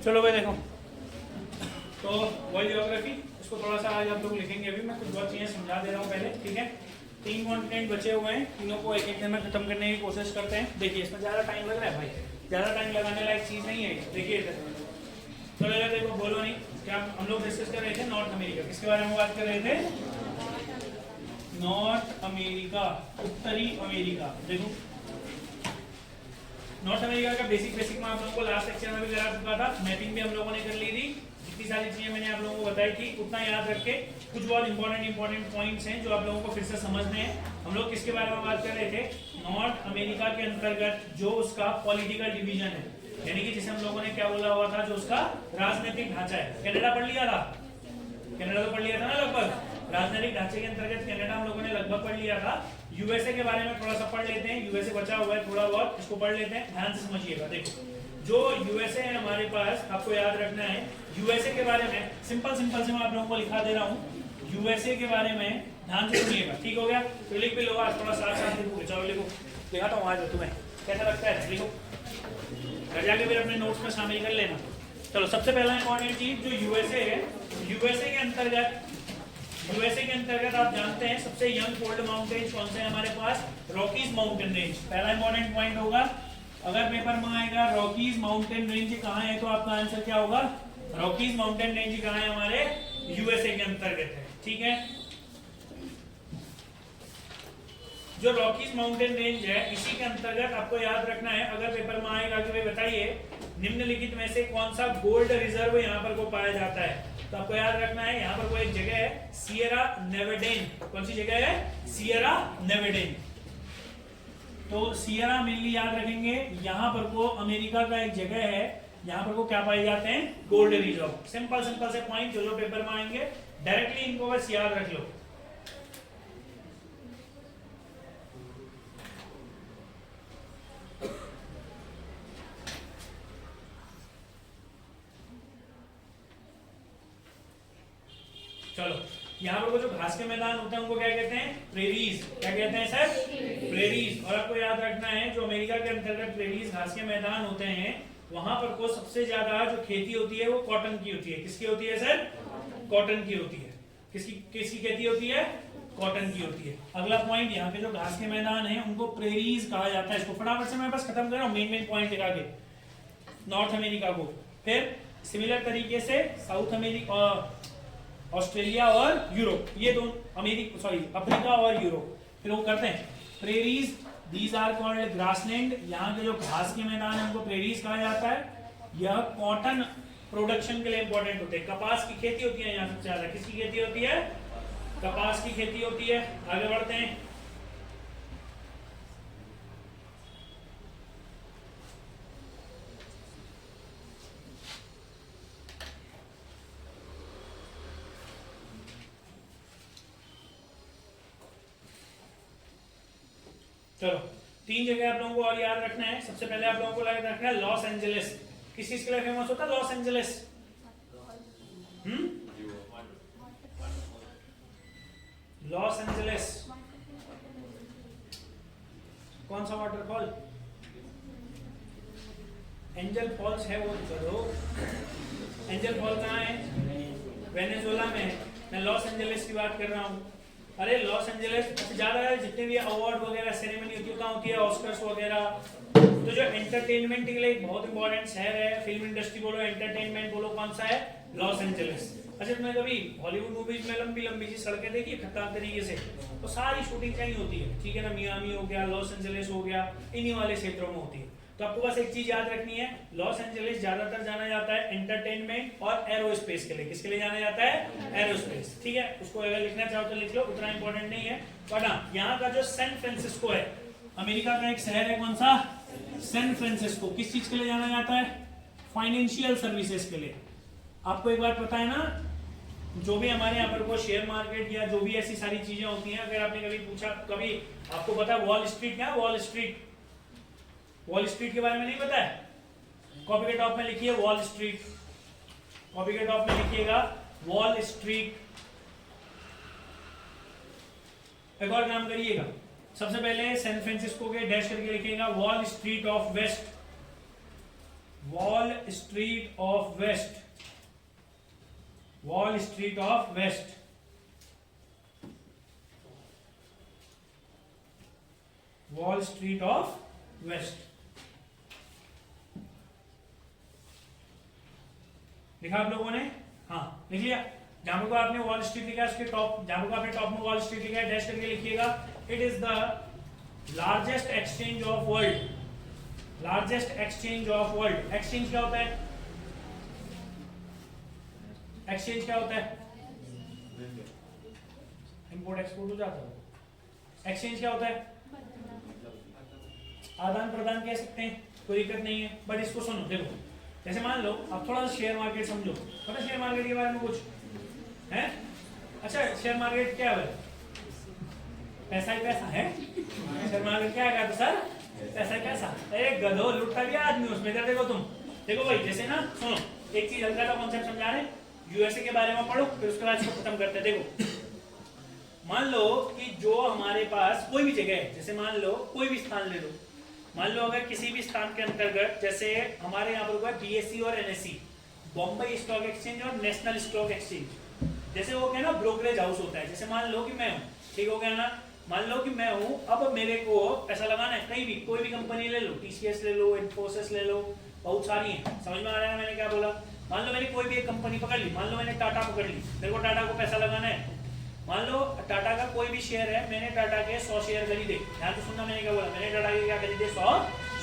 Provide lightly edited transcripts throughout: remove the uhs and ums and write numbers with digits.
चलो भाई देखो, तो वर्ल्ड ज्योग्राफी इसको थोड़ा सा आज आप लोग लिखेंगे। अभी मैं कुछ बहुत चीज़ें समझा दे रहा हूँ पहले, ठीक है। 3 कॉन्टिनेंट बचे हुए हैं, तीनों को एक एक दिन में खत्म करने की कोशिश करते हैं। देखिए इसमें ज़्यादा टाइम लग रहा है भाई, ज़्यादा टाइम लगाने लायक चीज़ नहीं है। देखिए चलो यार देखो, बोलो नहीं क्या हम लोग डिस्कस कर रहे थे? नॉर्थ अमेरिका, किसके बारे में बात कर रहे थे? नॉर्थ अमेरिका, उत्तरी अमेरिका। देखो नॉर्थ अमेरिका का बेसिक में आप लोगों को लास्ट लेक्चर में भी करा चुका था, मैपिंग भी हम लोगों ने कर ली थी। जितनी सारी चीजें मैंने आप लोगों को बताई थी उतना याद रख के कुछ बहुत इंपॉर्टेंट पॉइंट्स हैं जो आप लोगों को फिर से समझने हैं। हम लोग किसके बारे में बात कर रहे थे? नॉर्थ अमेरिका के अंतर्गत जो उसका पॉलिटिकल डिवीजन है, यानी कि जिसे हम लोगों ने क्या बोला हुआ था, जो उसका राजनीतिक ढांचा है। कनाडा पढ़ लिया था, कनाडा तो पढ़ लिया था ना लगभग। राजनीतिक ढांचे के अंतर्गत कनाडा हम लोगों ने लगभग पढ़ लिया था। यूएसए के बारे में थोड़ा सा पढ़ लेते हैं, यूएसए बचा हुआ है थोड़ा बहुत, इसको पढ़ लेते हैं, ध्यान से समझिएगा। देखो जो यूएसए है हमारे पास, आपको याद रखना है यूएसए के बारे में सिंपल से मैं आप लोगों को लिखा दे रहा हूँ। यूएसए के बारे में ध्यान से सुनिएगा, ठीक हो गया? तो लिख भी लो, आज थोड़ा साथ लिखोगे। चलो लिखो, दिखाता हूँ आज तुम्हें कैसा लगता है, लिखो घर जाके फिर अपने नोट्स में शामिल कर लेना। चलो सबसे पहला इंपॉर्टेंट चीज जो यूएसए है, यूएसए के अंतर्गत आप जानते हैं सबसे यंग फोल्ड माउंटेन कौन से हैं हमारे पास? Rockies mountain range. पहला इंपॉर्टेंट पॉइंट होगा, अगर पेपर में आएगा रॉकीज माउंटेन रेंज कहाँ है, तो आपका आंसर क्या होगा? रॉकीज माउंटेन रेंज कहाँ है? हमारे यूएसए के अंतर्गत है, ठीक है। जो रॉकीज माउंटेन रेंज है इसी के अंतर्गत आपको याद रखना है, अगर पेपर में आएगा कि भाई बताइए निम्नलिखित में से कौन सा गोल्ड रिजर्व यहाँ पर को पाया जाता है, तो आपको याद रखना है यहाँ पर कोई एक जगह है सियरा नेवेडेन। कौन सी जगह है? सियरा नेवेडेन। तो सियरा मेनली याद रखेंगे, यहाँ पर को अमेरिका का एक जगह है, यहाँ पर को क्या पाए जाते हैं? Gold reserve. सिंपल से पॉइंट जो पेपर में आएंगे डायरेक्टली इनको बस याद रख लो। चलो यहाँ पर जो घास के मैदान होते हैं उनको क्या कहते हैं? प्रेरीज। क्या कहते हैं सर? प्रेरीज। और आपको याद रखना है जो अमेरिका के अंतर्गत प्रेरीज घास के मैदान होते हैं वहां पर को सबसे ज्यादा जो खेती होती है वो कॉटन की होती है। किसकी होती है सर? कॉटन की होती है। किसकी खेती होती है? कॉटन की होती है। अगला पॉइंट, यहाँ पे जो घास के मैदान है उनको प्रेरीज कहा जाता है। इसको फटाफट से मैं बस खत्म कर रहा हूँ, मेन पॉइंट दिखा के नॉर्थ अमेरिका को। फिर सिमिलर तरीके से साउथ अमेरिका, ऑस्ट्रेलिया और यूरोप, ये दोनों अफ्रीका और यूरोप। फिर वो करते हैं prairies, these are called grassland. यहाँ के जो घास के मैदान है उनको प्रेरीज कहा जाता है। यह कॉटन प्रोडक्शन के लिए इंपॉर्टेंट होते हैं। कपास की खेती होती है यहाँ सबसे ज्यादा। किसकी खेती होती है? कपास की खेती होती है। आगे बढ़ते हैं। चलो 3 जगह आप लोगों को और याद रखना है। सबसे पहले आप लोगों को याद रखना है लॉस एंजलिस। किस चीज के लिए फेमस होता है लॉस एंजलिस? लॉस एंजलिस कौन सा वाटरफॉल? एंजल फॉल्स है वो। चलो एंजल फॉल कहाँ है? वेनेजुएला में है। मैं लॉस एंजलिस की बात कर रहा हूँ। अरे लॉस एंजलिस ज्यादा जितने भी अवार्ड वगैरह सेरेमनी होती है कहाँ होती है? ऑस्कर्स वगैरह। तो जो एंटरटेनमेंट के लिए एक बहुत इंपॉर्टेंट शहर है, फिल्म इंडस्ट्री बोलो, एंटरटेनमेंट बोलो, कौन सा है? Los Angeles. अच्छा तुमने कभी हॉलीवुड मूवीज में लंबी लंबी सी सड़कें देखी है खतरनाक तरीके से? तो सारी शूटिंग कहीं होती है, ठीक है ना? मियामी हो गया, लॉस एंजलिस हो गया, इन्हीं वाले क्षेत्रों में होती है। तो आपको बस एक चीज याद रखनी है, लॉस एंजलिस ज्यादातर जाना जाता है एंटरटेनमेंट और एरोस्पेस के लिए। किसके लिए जाना जाता है? एरोस्पेस, ठीक है। उसको अगर लिखना चाहो तो लिख लो, उतना इंपॉर्टेंट नहीं है। बट हाँ, यहाँ का जो सैन फ्रांसिस्को है, अमेरिका का एक शहर है, कौन सा? San Francisco. किस चीज के लिए जाना जाता है? फाइनेंशियल सर्विसेज के लिए। आपको एक बात पता है ना, जो भी हमारे यहाँ पर को शेयर मार्केट या जो भी ऐसी सारी चीजें होती हैं, अगर आपने कभी पूछा, कभी आपको पता है वॉल स्ट्रीट क्या? वॉल स्ट्रीट के बारे में नहीं पता है? कॉपी के टॉप में लिखिए वॉल स्ट्रीट। कॉपी के टॉप में लिखिएगा वॉल स्ट्रीट। एक और काम करिएगा, सबसे पहले सैन फ्रांसिस्को के डैश करके लिखिएगा Wall Street of west. Wall Street of west, Wall Street of west, Wall Street of west. लिखा आप लोगों ने? हाँ लिख लिया। जहां को आपने वॉल स्ट्रीट लिखा है उसके टॉप, जहां को आपने टॉप में वॉल स्ट्रीट लिखा है डैश करके लिखिएगा। It is the largest exchange of world, largest exchange of world. Exchange क्या होता है? एक्सचेंज क्या होता है? इंपोर्ट एक्सपोर्ट हो जाता है। एक्सचेंज क्या होता है? आदान प्रदान कह सकते हैं, कोई दिक्कत नहीं है। बट इसको सुनो, देखो जैसे मान लो आप थोड़ा सा शेयर मार्केट समझो, पता शेयर मार्केट के बारे में कुछ है? अच्छा शेयर मार्केट क्या है? पैसा ही पैसा है। शेयर मार्केट क्या है? तो सर पैसा ही पैसा। एक गधो लुटता भी आदमी उसमें। इधर देखो तुम, देखो भाई जैसे ना, सुनो एक चीज हल्का सा कॉन्सेप्ट समझा रहे, यूएसए के बारे में पढ़ो फिर उसके बाद इसको खत्म करते हैं। देखो मान लो कि जो हमारे पास कोई भी जगह है, जैसे मान लो कोई भी स्थान ले लो, मान लो अगर किसी भी स्थान के अंतर्गत, जैसे हमारे यहाँ पर बीएससी और एनएससी, बॉम्बे स्टॉक एक्सचेंज और नेशनल स्टॉक एक्सचेंज, जैसे वो क्या ना ब्रोकरेज हाउस होता है। जैसे मान लो कि मैं हूँ, ठीक हो गया ना, मान लो कि मैं हूँ, अब मेरे को पैसा लगाना है कहीं भी, कोई भी कंपनी ले लो, टीसीएस ले लो, इन्फोसिस ले लो, बहुत सारी है। समझ में आ रहा है मैंने क्या बोला? मान लो मैंने कोई भी एक कंपनी पकड़ ली, मान लो मैंने टाटा पकड़ ली, मेरे को टाटा को पैसा लगाना है। मान लो टाटा का कोई भी शेयर है, मैंने टाटा के 100 शेयर खरीदे। ध्यान से सुनना मैंने क्या बोला, मैंने टाटा के क्या खरीदे? 100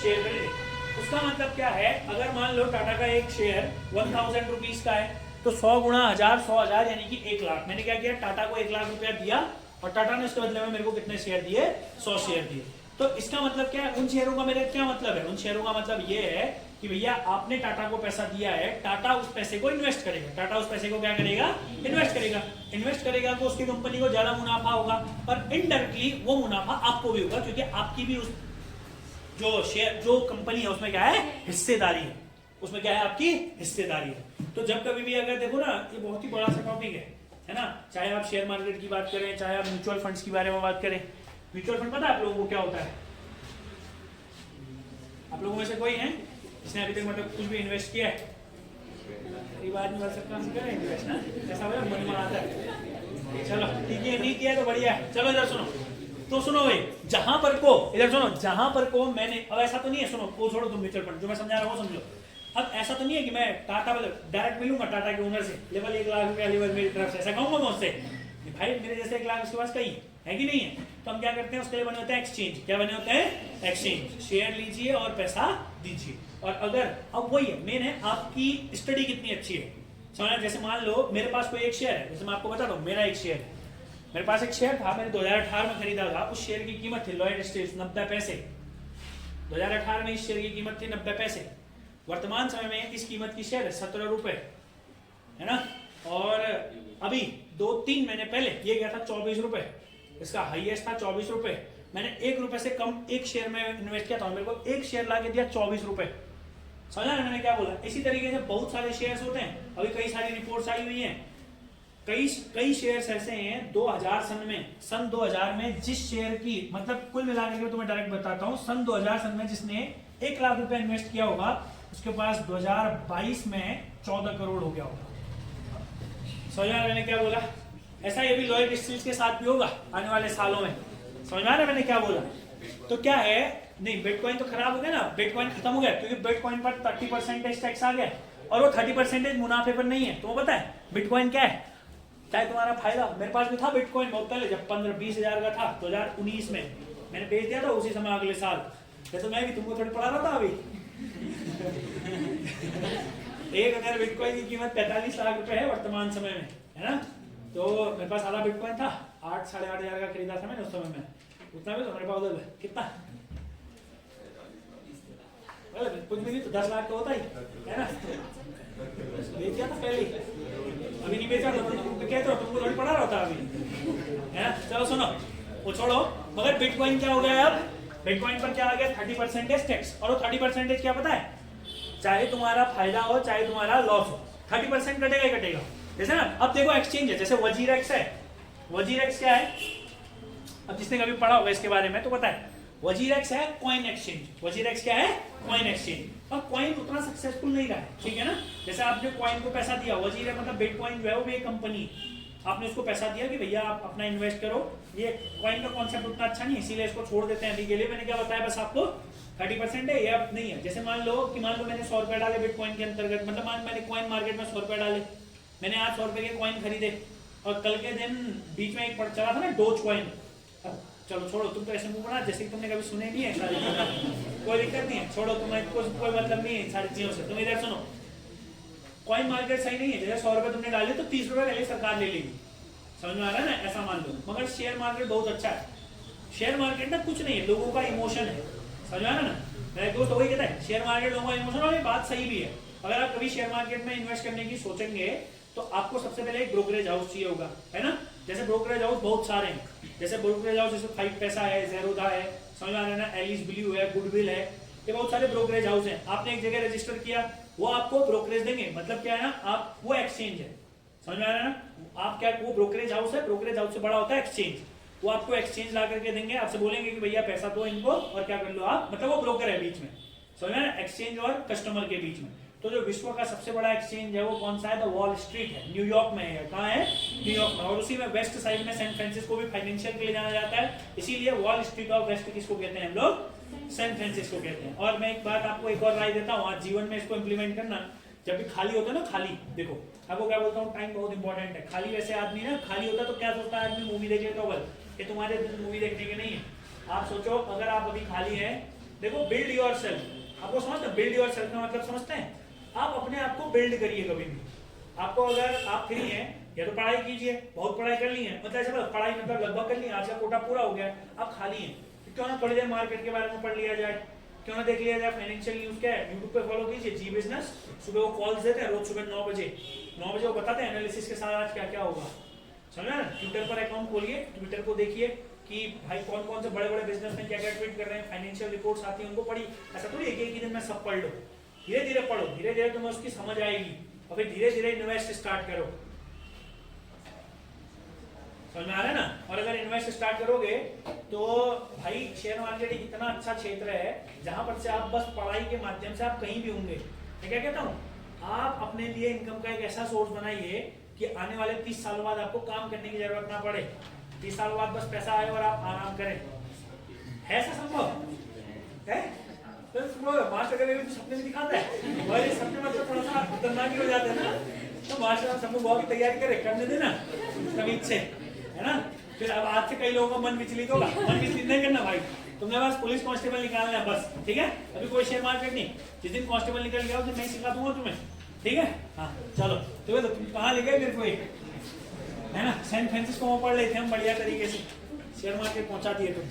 शेयर खरीदे। उसका मतलब क्या है? अगर मान लो टाटा का एक शेयर 1000 रुपीज का है, तो 100 गुणा 1000, 100,000 यानी कि 1 लाख। मैंने क्या किया? टाटा को 1 लाख रुपया दिया और टाटा ने उसके बदले में मेरे को कितने शेयर दिए? 100 शेयर दिए। तो इसका मतलब क्या है? उन शेयरों का मेरा क्या मतलब है? उन शेयरों का मतलब ये है कि भैया आपने टाटा को पैसा दिया है, टाटा उस पैसे को इन्वेस्ट करेगा। टाटा उस पैसे को क्या करेगा? इन्वेस्ट करेगा। इन्वेस्ट करेगा तो उसकी कंपनी को ज्यादा मुनाफा होगा, पर इनडायरेक्टली वो मुनाफा आपको भी होगा, क्योंकि आपकी भी उस जो शेयर, जो कंपनी है उसमें क्या है? हिस्सेदारी है। उसमें क्या है? आपकी हिस्सेदारी है। तो जब कभी भी अगर देखो ना, ये बहुत ही बड़ा सा टॉपिक है ना, चाहे आप शेयर मार्केट की बात करें, चाहे आप म्यूचुअल फंड्स के बारे में बात करें। म्यूचुअल फंड पता है आप लोगों को क्या होता है? आप लोगों में से कोई है जिसने अभी तक मतलब कुछ भी इन्वेस्ट किया है? गरीब आदमी वाला सब काम करे इन्वेस्ट ना, ऐसा हो मन में आता है। चलो ठीक है, नहीं किया तो बढ़िया है। चलो इधर सुनो, तो सुनो भाई, जहां पर को, इधर सुनो, जहां पर को मैंने, अब ऐसा तो नहीं है, सुनो वो छोड़ो तुम म्यूचुअल फंड, जो मैं समझा रहा हूँ समझो। अब ऐसा तो नहीं है कि मैं टाटा डायरेक्ट मिलूंगा टाटा के ओनर से, लेवल 1 लाख रुपया लेवल मेरी तरफ से, ऐसा कहूंगा मैं उससे भाई मेरे जैसे 1 लाख उसके पास कहीं है कि नहीं है? तो हम क्या करते हैं? उसके लिए बने होते हैं एक्सचेंज। क्या बने होते हैं? एक्सचेंज। शेयर लीजिए और पैसा दीजिए। और अगर अब वही है मेन है, आपकी स्टडी कितनी अच्छी है। समझना, जैसे मान लो मेरे पास कोई एक शेयर है, जैसे मैं आपको बता दूं, मेरा एक शेयर है, मेरे पास एक शेयर था, मैंने 2018 में खरीदा था। उस शेयर की कीमत थी लॉयड स्टेट्स 90 पैसे। 2018 में इस शेयर की कीमत थी 90 पैसे। वर्तमान समय में इस कीमत की शेयर है 17 रुपए, है ना। और अभी 2-3 महीने पहले ये गया था 24 रुपए, इसका हाईएस्ट था 24 रुपए। मैंने 1 रुपए से कम एक शेयर में इन्वेस्ट किया था, मेरे को एक शेयर ला के दिया 24 रुपए। समझा ना मैंने क्या बोला? इसी तरीके से बहुत सारे शेयर्स होते हैं। अभी कई सारी रिपोर्ट्स आई हुई हैं, कई शेयर्स ऐसे हैं 2000 2000 में जिस शेयर की मतलब कुल मिलाने के तुम्हें डायरेक्ट बताता हूँ, सन 2000 सन में जिसने 1 लाख रुपए इन्वेस्ट किया होगा, उसके पास 2022 में 14 करोड़ हो गया होगा। समझा मैंने क्या बोला? ऐसा ये भी लॉयड स्टील्स के साथ भी होगा आने वाले सालों में। समझ में आ रहा है मैंने क्या बोला? तो क्या है, नहीं बिटकॉइन तो खराब हो गया ना, बिटकॉइन खत्म हो गया, क्योंकि बिटकॉइन पर 30% टैक्स आ गया और वो 30% मुनाफे पर नहीं है। तो वो पता है बिटकॉइन क्या है? चाहे तुम्हारा फायदा, मेरे पास भी था बिटकॉइन बहुत पहले, जब 15-20 हजार का था 2019 में मैंने बेच दिया था उसी समय अगले साल। तो मैं भी तुमको थोड़ी पढ़ा रहा था अभी। एक अगर बिटकॉइन की कीमत 45 लाख रुपए है वर्तमान समय में, है ना। तो मेरे पास आधा बिटकॉइन था, 8-8.5 हजार का खरीदा था मैंने उस समय में। उतना भी तो मेरे पास उधर कितना कुछ भी नहीं तो 10 लाख का होता ही है ना। बेच दिया था पहले, अभी नहीं बेचा तो कहते हो तुमको थोड़ी पढ़ा रहा था अभी, है ना। चलो सुनो वो छोड़ो, मगर बिटकॉइन क्या हो गया अब? बिटकॉइन पर क्या आ गया? 30% टैक्स। और वो 30% क्या पता है? चाहे तुम्हारा फायदा हो चाहे तुम्हारा लॉस हो, 30% कटेगा ही कटेगा। जैसे ना अब देखो एक्सचेंज है, जैसे वजीरेक्स है। वजीरेक्स क्या है? अब जिसने कभी पढ़ा होगा इसके बारे में तो पता है, वजीरेक्स है कॉइन एक्सचेंज। वजीरेक्स क्या है? Coin exchange. और कॉइन उतना सक्सेसफुल नहीं रहा है, ठीक है ना। जैसे आपने कॉइन को पैसा दिया, वजीरेक्स मतलब बिटकॉइन जो है वो भी एक कंपनी, आपने उसको पैसा दिया कि भैया आप अपना इन्वेस्ट करो। ये कॉइन का कॉन्सेप्ट उतना अच्छा नहीं है, इसीलिए इसको छोड़ देते हैं अभी के लिए। मैंने क्या बताया बस आपको 30% है, ये नहीं है। जैसे मान लो मैंने 100 रुपए डाले बिटकॉइन के अंतर्गत, मतलब मैंने कॉइन मार्केट में 100 रुपए डाले, मैंने आज 100 रुपए के कॉइन खरीदे और कल के दिन बीच में एक चला था ना डोज कॉइन। चलो छोड़ो, तुम तो ऐसे मुंह बना जैसे कि तुमने कभी सुने नहीं है सारी चीजें, कोई दिक्कत नहीं है, छोड़ो, तुम्हें कोई मतलब नहीं है सारी चीजों से। तुम इधर सुनो, कॉइन मार्केट सही नहीं है। जैसे 100 रुपए तुमने डाले तो 30 रुपए पहले सरकार ले लेगी, समझ में आ रहा है ना, ऐसा मान लो। मगर शेयर मार्केट बहुत अच्छा है। शेयर मार्केट ना कुछ नहीं है, लोगों का इमोशन है, समझ में आ रहा है ना। मेरा दोस्त वही कहता है शेयर मार्केट लोगों का इमोशन, और ये बात सही भी है। अगर आप कभी शेयर मार्केट में इन्वेस्ट करने की सोचेंगे तो आपको सबसे पहले एक ब्रोकरेज हाउस चाहिए होगा, है ना। जैसे ब्रोकरेज हाउस बहुत सारे हैं, जैसे ब्रोकरेज हाउस जैसे 5 पैसा है, ज़ेरोधा है, समझ में आ रहा है ना, एलिस ब्लू है, गुडविल है, ये बहुत सारे ब्रोकरेज हाउस हैं। आपने एक जगह रजिस्टर किया, वो आपको ब्रोकरेज देंगे, मतलब क्या है ना, आप वो एक्सचेंज है, समझ में आ रहा है ना। आप क्या, वो ब्रोकरेज हाउस है, ब्रोकरेज हाउस से बड़ा होता है एक्सचेंज। वो आपको एक्सचेंज ला करके देंगे, आपसे बोलेंगे कि भैया पैसा दो इनको और क्या कर लो आप, मतलब वो ब्रोकर है बीच में, समझ में आ रहा है, एक्सचेंज और कस्टमर के बीच में। तो जो विश्व का सबसे बड़ा एक्सचेंज है वो कौन सा है? तो वॉल स्ट्रीट है, न्यूयॉर्क में है। कहाँ है? न्यूयॉर्क में। और उसी में वेस्ट साइड में सैन फ्रांसिस्को भी फाइनेंशियल के लिए जाना जाता है, इसीलिए वॉल स्ट्रीट ऑफ वेस्ट किसको कहते हैं हम लोग? सैन फ्रांसिस्को कहते हैं। और मैं एक बात आपको एक और राय देता हूँ, आज जीवन में इसको इम्प्लीमेंट करना। जब भी खाली होता है ना, खाली देखो, आपको क्या बोलता हूँ, टाइम बहुत इंपॉर्टेंट है। खाली वैसे आदमी ना, खाली होता तो क्या सोचता है आदमी? मूवी देख लेता होगा। ये तुम्हारे मूवी देखने के नहीं है। आप सोचो, अगर आप अभी खाली हैं, देखो बिल्ड योर सेल्फ, आपको समझते हैं बिल्ड योर सेल्फ का मतलब समझते हैं? आप अपने आप को बिल्ड करिए कभी भी। आपको अगर आप फ्री हैं या तो पढ़ाई कीजिए, बहुत पढ़ाई कर ली है, मतलब ऐसा पढ़ाई मतलब लगभग कर ली, आज का कोटा पूरा हो गया, आप खाली हैं, तो क्यों ना थोड़ी देर मार्केट के बारे में पढ़ लिया जाए, क्यों ना देख लिया जाए फाइनेंशियल न्यूज क्या है। यूट्यूब पे फॉलो कीजिए जी बिजनेस, सुबह वो कॉल्स देते हैं रोज सुबह 9 बजे वो बताते हैं एनालिसिस के साथ आज क्या क्या होगा, समझा ना। ट्विटर पर अकाउंट खोलिए, ट्विटर को देखिए कि भाई कौन कौन से बड़े बड़े बिजनेसमैन क्या क्या ट्वीट कर रहे हैं, फाइनेंशियल रिपोर्ट्स आती है उनको पढ़ी। ऐसा थोड़ी एक ही दिन में सब पढ़ लो, धीरे धीरे पढ़ो, धीरे धीरे तुम्हें उसकी समझ आएगी और फिर धीरे धीरे इन्वेस्ट स्टार्ट करो, समझ में आ रहा है ना। और अगर इन्वेस्ट स्टार्ट करोगे तो भाई शेयर मार्केट एक इतना अच्छा क्षेत्र है जहां पर से आप बस पढ़ाई के माध्यम से आप कहीं भी होंगे। मैं क्या कहता हूँ, आप अपने लिए इनकम का एक ऐसा सोर्स बनाइए कि आने वाले 30 सालों बाद आपको काम करने की जरूरत ना पड़े, 30 सालों बाद बस पैसा आए और आप आराम करें। है ऐसा संभव है? मास्टर कभी सपने में दिखाता है, और ये सपने मतलब थोड़ा सा खतरनाक हो जाते हैं ना, तो मास्टर सब लोग बहुत तैयारी करे, करने देना कभी से, है ना। फिर अब आज से कई लोगों का मन विचलित होगा, मन विचलित नहीं करना भाई, तुमने बस पुलिस कांस्टेबल निकालना है बस, ठीक है। अभी कोई शेयर मार्केट नहीं, जिस दिन कांस्टेबल निकल गया उस दिन मैं सिखा दूंगा तुम्हें, ठीक है। हाँ चलो, तो तुम कहाँ ले गए मेरे को, है ना, सैन फ्रांसिस्को में पढ़ लेते हम बढ़िया तरीके से, शेयर मार्केट पहुंचा दिए तुम।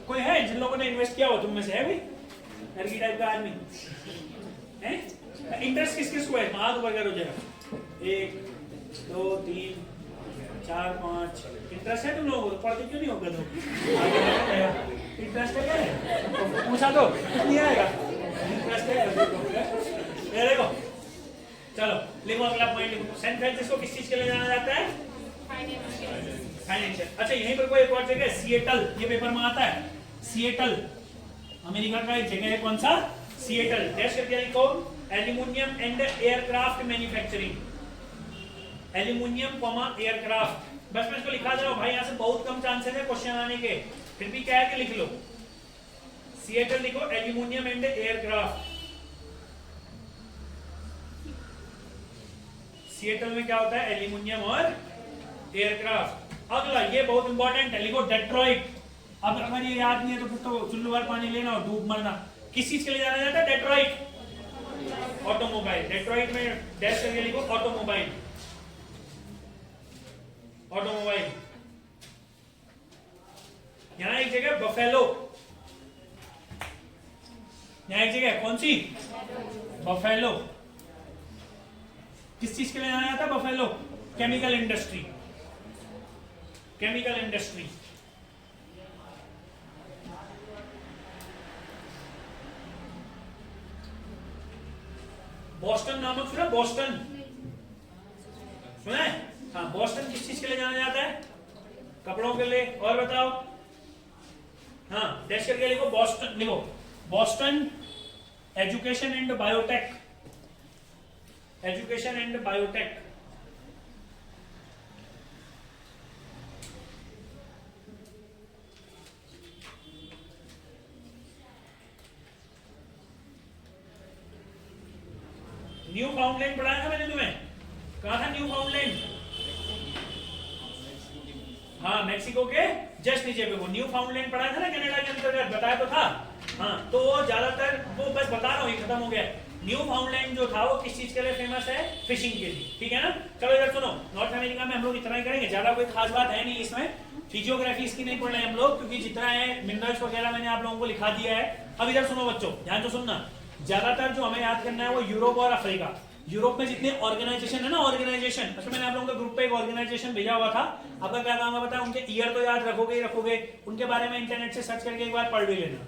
कोई है जिन लोगों ने इन्वेस्ट किया हो तुम में से? है भाई लड़की टाइप का आदमी है? इंटरेस्ट किस किस को है? हाथ ऊपर करो जरा, 1 2 3 4 5। इंटरेस्ट है तुम लोगों को? पढ़ते क्यों नहीं होगा तुम? इंटरेस्ट है? पूछा तो नहीं आएगा, इंटरेस्ट है देखो। चलो लिखो अगला पॉइंट लिखो, सैन फ्रांसिस्को किस चीज के लिए जाना जाता है? फाइनेंशियल। अच्छा यहीं पर कोई एक और जगह सिएटल, ये पेपर में आता है, सिएटल अमेरिका का एक जगह है, कौन सा? सिएटल। डैश करके लिखो, aluminium and aircraft manufacturing, aluminium comma aircraft. बस मैं इसको लिखा जाओ भाई, यहाँ से बहुत कम चांसेस है क्वेश्चन आने के, फिर भी क्या है कि लिख लो, सिएटल लिखो, एल्यूमिनियम एंड एयरक्राफ्ट। सिएटल में क्या होता है? एल्यूमिनियम और एयरक्राफ्ट। अगला ये बहुत इंपॉर्टेंट है, लिखो डेट्रॉइट। अब अगर ये याद नहीं है तो फिर तो चुल्लू भर पानी लेना और डूब मरना। किस चीज के लिए जाना जाता है? Detroit, automobile. डेट्रॉइट में डैश करके लिखो ऑटोमोबाइल, ऑटोमोबाइल। यहां एक जगह बफेलो, यहां एक जगह कौन सी? बफेलो। किस चीज के लिए जाना जाता है buffalo? Chemical industry, chemical industry. Boston नामक सुना? बॉस्टन सुना है? हाँ, बॉस्टन किस चीज के लिए जाना जाता है? कपड़ों के लिए। और बताओ, हाँ डैश करके लिखो बॉस्टन, लिखो Boston education and biotech, education and biotech. New फाउंडलैंड पढ़ाया था मैंने तुम्हें, कहा था न्यू फाउंडलैंड? हाँ मैक्सिको के जस्ट नीचे पे वो न्यू फाउंडलैंड पढ़ाया था ना, कनाडा के अंतर्गत, बताया तो था। हाँ तो ज्यादातर वो बस बता रहा हूँ, खत्म हो गया। न्यू फाउंडलैंड जो था वो किस चीज के लिए फेमस है? फिशिंग के लिए, ठीक है ना। चलो इधर सुनो, नॉर्थ अमेरिका में हम लोग इतना ही करेंगे, ज्यादा कोई खास बात है नहीं इसमें। फिजियोग्राफी इसकी नहीं पढ़ रहे हम लोग, क्योंकि जितना है मिनरल्स वगैरह मैंने आप लोगों को लिखा दिया है। अब इधर सुनो बच्चों, ध्यान से सुनना, ज्यादातर जो हमें याद करना है वो यूरोप और अफ्रीका। यूरोप में जितने ऑर्गेनाइजेशन है ना, ऑर्गेनाइजेशन, अच्छा मैंने आप लोगों के ग्रुप पे एक ऑर्गेनाइजेशन भेजा हुआ था, आपका क्या काम है पता है? उनके ईयर तो याद रखोगे ही रखोगे, उनके बारे में इंटरनेट से सर्च करके एक बार पढ़ भी लेना।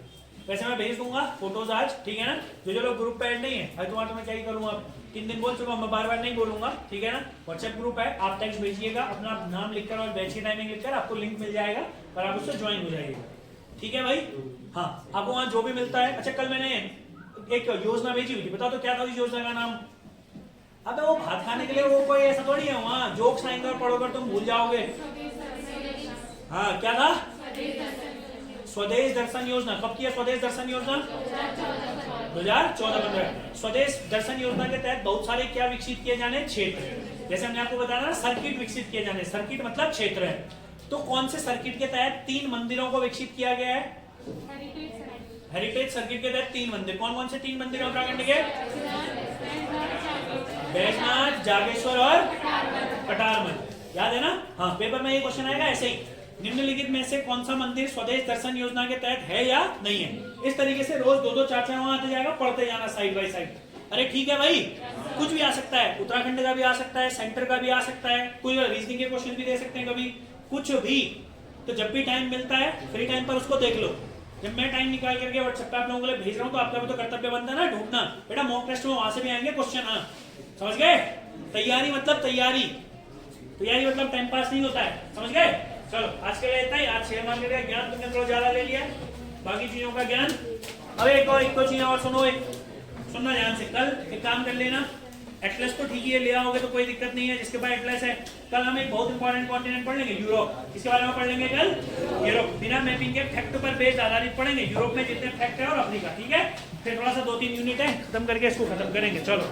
वैसे मैं भेज दूंगा फोटोज आज, ठीक है ना। जो लोग ग्रुप पे ऐड नहीं है भाई, तुम्हारा तो मैं क्या ही करूंगा, 3 दिन बोल चुका हूं, मैं बार बार नहीं बोलूंगा, ठीक है ना। व्हाट्सएप ग्रुप है, आप टेक्स्ट भेजिएगा, अपना नाम लिखकर और बैच की टाइमिंग लिखकर, आपको लिंक मिल जाएगा और आप उससे ज्वाइन हो जाइएगा, ठीक है भाई। हाँ आपको वहां जो भी मिलता है। अच्छा कल मैंने एक योजना भेजी हुई थी, बताओ तो क्या था उस योजना का नाम? अबे वो भात खाने के लिए वो कोई ऐसा थोड़ी है, वहां जोक्स आएंगे और पढ़ोगे तुम भूल जाओगे। हाँ क्या था? स्वदेश दर्शन योजना। कब किया स्वदेश दर्शन योजना? 2014-15। स्वदेश दर्शन योजना के तहत बहुत सारे क्या विकसित किए जाने? क्षेत्र। जैसे हमने आपको बताया ना, सर्किट विकसित किए जाने, सर्किट मतलब क्षेत्र है। तो कौन से सर्किट के तहत 3 मंदिरों को विकसित किया गया है? हेरिटेज सर्किट के तहत 3 मंदिर। कौन कौन से 3 मंदिर हैं उत्तराखंड के? बैजनाथ, जागेश्वर और कटारमल, याद है ना। हाँ पेपर में ये क्वेश्चन आएगा ऐसे ही, निम्नलिखित में से कौन सा मंदिर स्वदेश दर्शन योजना के तहत है या नहीं है। इस तरीके से रोज 2-2 4-4 वहां आते जाएगा, पढ़ते जाना साइड बाय साइड। अरे ठीक है भाई, कुछ भी आ सकता है, उत्तराखंड का भी आ सकता है, सेंटर का भी आ सकता है, कोई रीजनिंग के क्वेश्चन भी दे सकते हैं कभी, कुछ भी। तो जब भी टाइम मिलता है फ्री टाइम पर उसको देख लो। जब मैं टाइम निकाल करके व्हाट्सएप पे आप लोगों के लिए भेज रहा हूँ, तो आपका भी तो कर्तव्य बनता है ना ढूंढना। बेटा मॉक टेस्ट में वहां से भी आएंगे क्वेश्चन, हाँ समझ गए। तैयारी मतलब तैयारी, तैयारी मतलब टाइम पास नहीं होता है, समझ गए। चलो आज के लिए इतना ही। आज शेयर मार्केट का ज्ञान तुमने थोड़ा ज्यादा ले लिया, बाकी चीजों का ज्ञान। अब एक और चीज और सुनो, एक सुनना ध्यान से। कल एक काम कर लेना, एटलस तो ठीक ही है, ले आओगे तो कोई दिक्कत नहीं है जिसके पास एटलस है। कल हम एक बहुत इंपॉर्टेंट कॉन्टिनेंट पढ़ लेंगे, यूरोप। इसके बारे में पढ़ लेंगे कल, यूरोप बिना मैपिंग के फैक्ट पर बेस्ड आधारित पढ़ेंगे, यूरोप में जितने फैक्ट है और अफ्रीका, ठीक है। फिर थोड़ा सा 2-3 यूनिट है, खत्म करके इसको खत्म करेंगे। चलो।